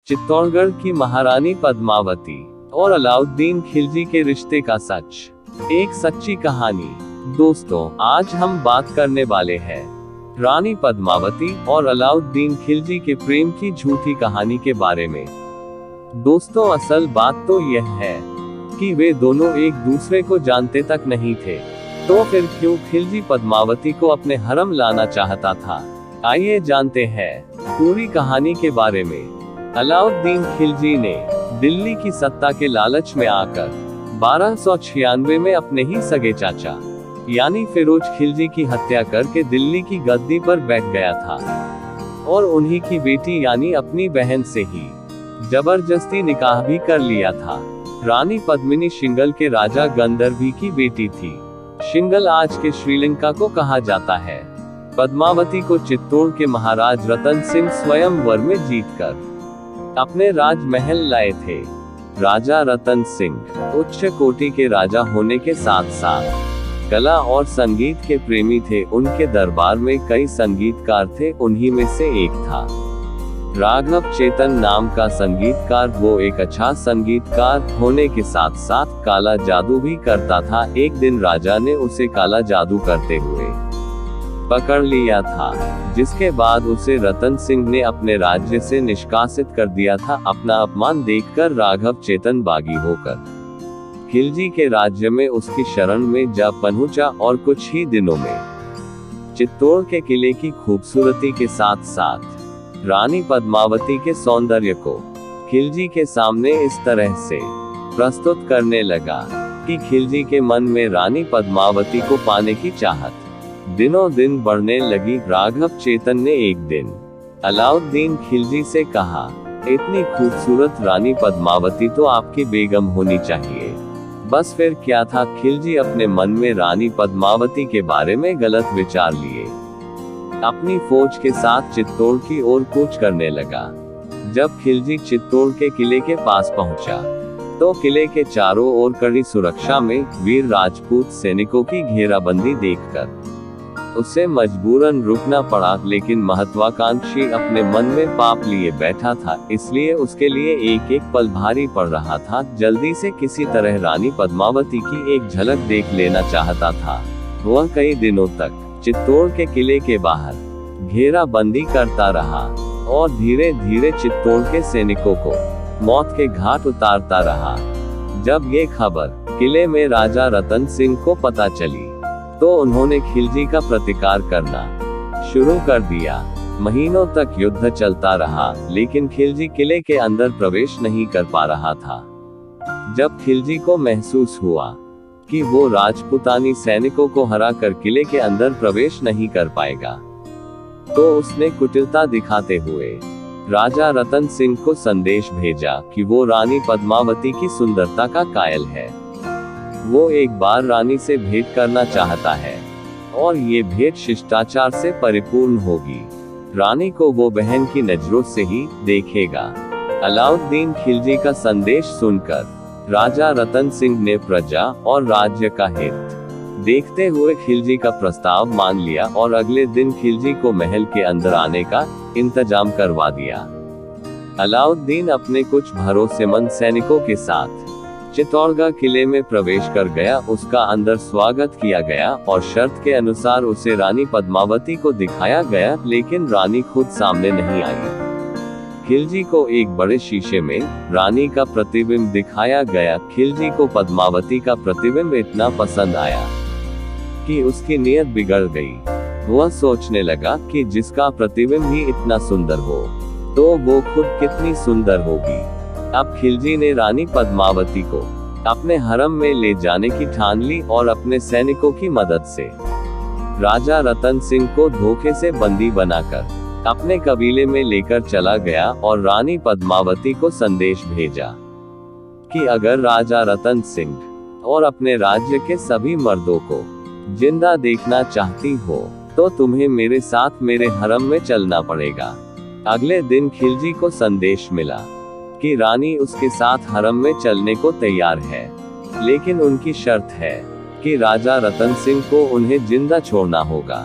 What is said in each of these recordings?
चित्तौड़गढ़ की महारानी पद्मावती और अलाउद्दीन खिलजी के रिश्ते का सच, एक सच्ची कहानी। दोस्तों, आज हम बात करने वाले हैं रानी पद्मावती और अलाउद्दीन खिलजी के प्रेम की झूठी कहानी के बारे में। दोस्तों, असल बात तो यह है कि वे दोनों एक दूसरे को जानते तक नहीं थे, तो फिर क्यों खिलजी पद्मावती को अपने हरम लाना चाहता था। आइए जानते हैं पूरी कहानी के बारे में। अलाउद्दीन खिलजी ने दिल्ली की सत्ता के लालच में आकर 1296 में अपने ही सगे चाचा यानी फिरोज खिलजी की हत्या करके दिल्ली की गद्दी पर बैठ गया था और उन्हीं की बेटी यानी अपनी बहन से ही जबरदस्ती निकाह भी कर लिया था। रानी पद्मिनी शिंगल के राजा गंधर्वी की बेटी थी। शिंगल आज के श्रीलंका को कहा जाता है। पद्मावती को चित्तौड़ के महाराज रतन सिंह स्वयंवर में जीतकर अपने राजमहल लाए थे। राजा रतन सिंह उच्च कोटि के राजा होने के साथ साथ कला और संगीत के प्रेमी थे। उनके दरबार में कई संगीतकार थे, उन्हीं में से एक था राघव चेतन नाम का संगीतकार। वो एक अच्छा संगीतकार होने के साथ साथ काला जादू भी करता था। एक दिन राजा ने उसे काला जादू करते हुए पकड़ लिया था, जिसके बाद उसे रतन सिंह ने अपने राज्य से निष्कासित कर दिया था। अपना अपमान देखकर राघव चेतन बागी होकर खिलजी के राज्य में उसकी शरण में जा पहुंचा और कुछ ही दिनों में चित्तौड़ के किले की खूबसूरती के साथ साथ रानी पद्मावती के सौंदर्य को खिलजी के सामने इस तरह से प्रस्तुत करने लगा कि खिलजी के मन में रानी पद्मावती को पाने की चाहत दिनों दिन बढ़ने लगी। राघव चेतन ने एक दिन अलाउद्दीन खिलजी से कहा, इतनी खूबसूरत रानी पद्मावती तो आपकी बेगम होनी चाहिए। बस फिर क्या था, खिलजी अपने मन में रानी पद्मावती के बारे में गलत विचार लिए अपनी फौज के साथ चित्तौड़ की ओर कूच करने लगा। जब खिलजी चित्तौड़ के किले के पास पहुंचा, तो किले के चारों ओर कड़ी सुरक्षा में वीर राजपूत सैनिकों की घेराबंदी देखकर उसे मजबूरन रुकना पड़ा। लेकिन महत्वाकांक्षी अपने मन में पाप लिए बैठा था, इसलिए उसके लिए एक एक पल भारी पड़ रहा था। जल्दी से किसी तरह रानी पद्मावती की एक झलक देख लेना चाहता था। वह कई दिनों तक चित्तौड़ के किले के बाहर घेराबंदी करता रहा और धीरे धीरे चित्तौड़ के सैनिकों को मौत के घाट उतारता रहा। जब ये खबर किले में राजा रतन सिंह को पता चली, तो उन्होंने खिलजी का प्रतिकार करना शुरू कर दिया। महीनों तक युद्ध चलता रहा, लेकिन खिलजी किले के अंदर प्रवेश नहीं कर पा रहा था। जब खिलजी को महसूस हुआ कि वो राजपूतानी सैनिकों को हराकर किले के अंदर प्रवेश नहीं कर पाएगा, तो उसने कुटिलता दिखाते हुए राजा रतन सिंह को संदेश भेजा कि वो रानी पद्मावती की सुंदरता का कायल है। वो एक बार रानी से भेंट करना चाहता है और ये भेंट शिष्टाचार से परिपूर्ण होगी। रानी को वो बहन की नजरों से ही देखेगा। अलाउद्दीन खिलजी का संदेश सुनकर राजा रतन सिंह ने प्रजा और राज्य का हित देखते हुए खिलजी का प्रस्ताव मान लिया और अगले दिन खिलजी को महल के अंदर आने का इंतजाम करवा दिया। अलाउद्दीन अपने कुछ भरोसेमंद सैनिकों के साथ चित्तौड़गढ़ किले में प्रवेश कर गया। उसका अंदर स्वागत किया गया और शर्त के अनुसार उसे रानी पद्मावती को दिखाया गया, लेकिन रानी खुद सामने नहीं आई। खिलजी को एक बड़े शीशे में रानी का प्रतिबिंब दिखाया गया। खिलजी को पद्मावती का प्रतिबिंब इतना पसंद आया कि उसकी नीयत बिगड़ गई। वह सोचने लगा कि जिसका प्रतिबिंब ही इतना सुंदर हो, तो वो खुद कितनी सुंदर होगी। अब खिलजी ने रानी पद्मावती को अपने हरम में ले जाने की ठान ली और अपने सैनिकों की मदद से राजा रतन सिंह को धोखे से बंदी बनाकर अपने कबीले में लेकर चला गया और रानी पद्मावती को संदेश भेजा कि अगर राजा रतन सिंह और अपने राज्य के सभी मर्दों को जिंदा देखना चाहती हो, तो तुम्हें मेरे साथ मेरे हरम में चलना पड़ेगा। अगले दिन खिलजी को संदेश मिला कि रानी उसके साथ हरम में चलने को तैयार है, लेकिन उनकी शर्त है कि राजा रतन सिंह को उन्हें जिंदा छोड़ना होगा।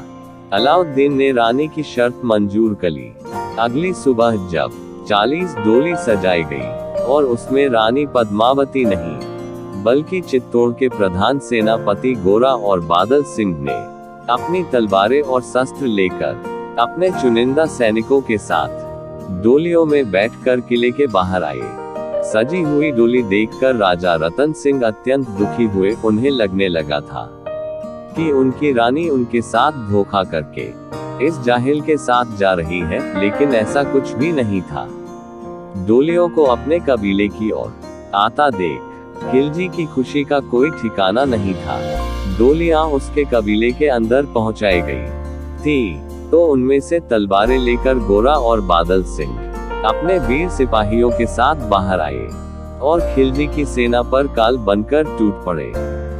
अलाउद्दीन ने रानी की शर्त मंजूर कर ली। अगली सुबह जब 40 डोली सजाई गई और उसमें रानी पद्मावती नहीं बल्कि चित्तौड़ के प्रधान सेनापति गोरा और बादल सिंह ने अपनी तलवारें और शस्त्र लेकर अपने चुनिंदा सैनिकों के साथ डोलियों में बैठकर किले के बाहर आए। सजी हुई डोली देखकर राजा रतन सिंह अत्यंत दुखी हुए। उन्हें लगने लगा था कि उनकी रानी उनके साथ धोखा करके इस जाहिल के साथ जा रही है, लेकिन ऐसा कुछ भी नहीं था। डोलियों को अपने कबीले की ओर आता देख खिलजी की खुशी का कोई ठिकाना नहीं था। डोलियां उसके कबीले के अंदर पहुंचाई गई थी तो उनमें से तलवारें लेकर गोरा और बादल सिंह अपने वीर सिपाहियों के साथ बाहर आए और खिलजी की सेना पर काल बनकर टूट पड़े।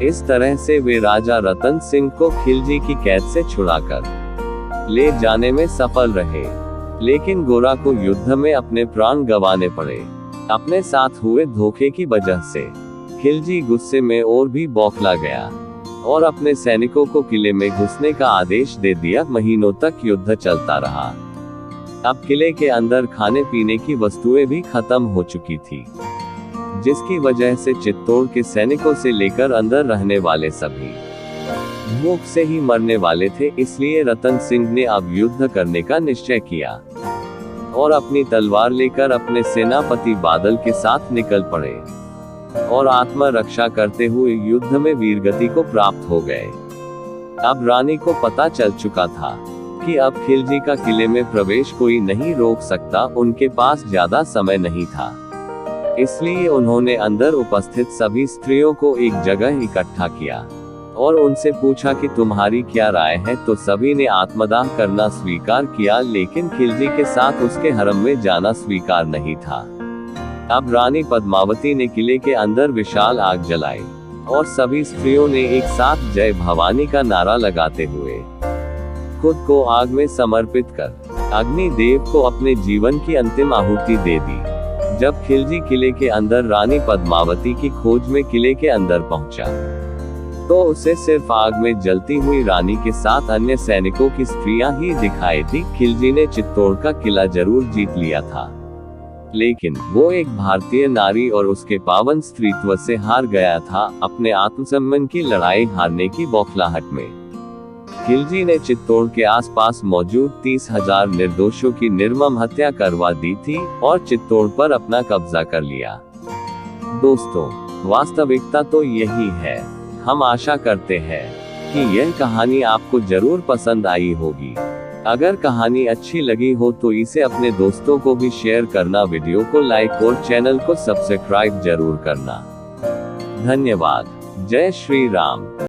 इस तरह से वे राजा रतन सिंह को खिलजी की कैद से छुड़ाकर ले जाने में सफल रहे, लेकिन गोरा को युद्ध में अपने प्राण गंवाने पड़े। अपने साथ हुए धोखे की वजह से खिलजी गुस्से में और भी बौखला गया और अपने सैनिकों को किले में घुसने का आदेश दे दिया। महीनों तक युद्ध चलता रहा। अब किले के अंदर खाने पीने की वस्तुएं भी खत्म हो चुकी थी, जिसकी वजह से चित्तौड़ के सैनिकों से लेकर अंदर रहने वाले सभी भूख से ही मरने वाले थे। इसलिए रतन सिंह ने अब युद्ध करने का निश्चय किया और अपनी तलवार लेकर अपने सेनापति बादल के साथ निकल पड़े और आत्मरक्षा करते हुए युद्ध में वीरगति को प्राप्त हो गए। अब रानी को पता चल चुका था कि अब खिलजी का किले में प्रवेश कोई नहीं रोक सकता। उनके पास ज्यादा समय नहीं था, इसलिए उन्होंने अंदर उपस्थित सभी स्त्रियों को एक जगह इकट्ठा किया और उनसे पूछा कि तुम्हारी क्या राय है। तो सभी ने आत्मदाह करना स्वीकार किया, लेकिन खिलजी के साथ उसके हरम में जाना स्वीकार नहीं था। अब रानी पद्मावती ने किले के अंदर विशाल आग जलाई और सभी स्त्रियों ने एक साथ जय भवानी का नारा लगाते हुए खुद को आग में समर्पित कर अग्नि देव को अपने जीवन की अंतिम आहुति दे दी। जब खिलजी किले के अंदर रानी पद्मावती की खोज में किले के अंदर पहुंचा, तो उसे सिर्फ आग में जलती हुई रानी के साथ अन्य सैनिकों की स्त्रियां ही दिखाई दी। खिलजी ने चित्तौड़ का किला जरूर जीत लिया था, लेकिन वो एक भारतीय नारी और उसके पावन स्त्रीत्व से हार गया था, अपने आत्मसम्मान की लड़ाई हारने की बौखलाहट में। खिलजी ने चित्तौड़ के आसपास मौजूद 30,000 निर्दोषों की निर्मम हत्या करवा दी थी और चित्तौड़ पर अपना कब्जा कर लिया। दोस्तों, वास्तविकता तो यही है। हम आशा करते हैं कि यह कहानी आपको जरूर पसंद आई होगी। अगर कहानी अच्छी लगी हो तो इसे अपने दोस्तों को भी शेयर करना, वीडियो को लाइक और चैनल को सब्सक्राइब जरूर करना। धन्यवाद। जय श्री राम।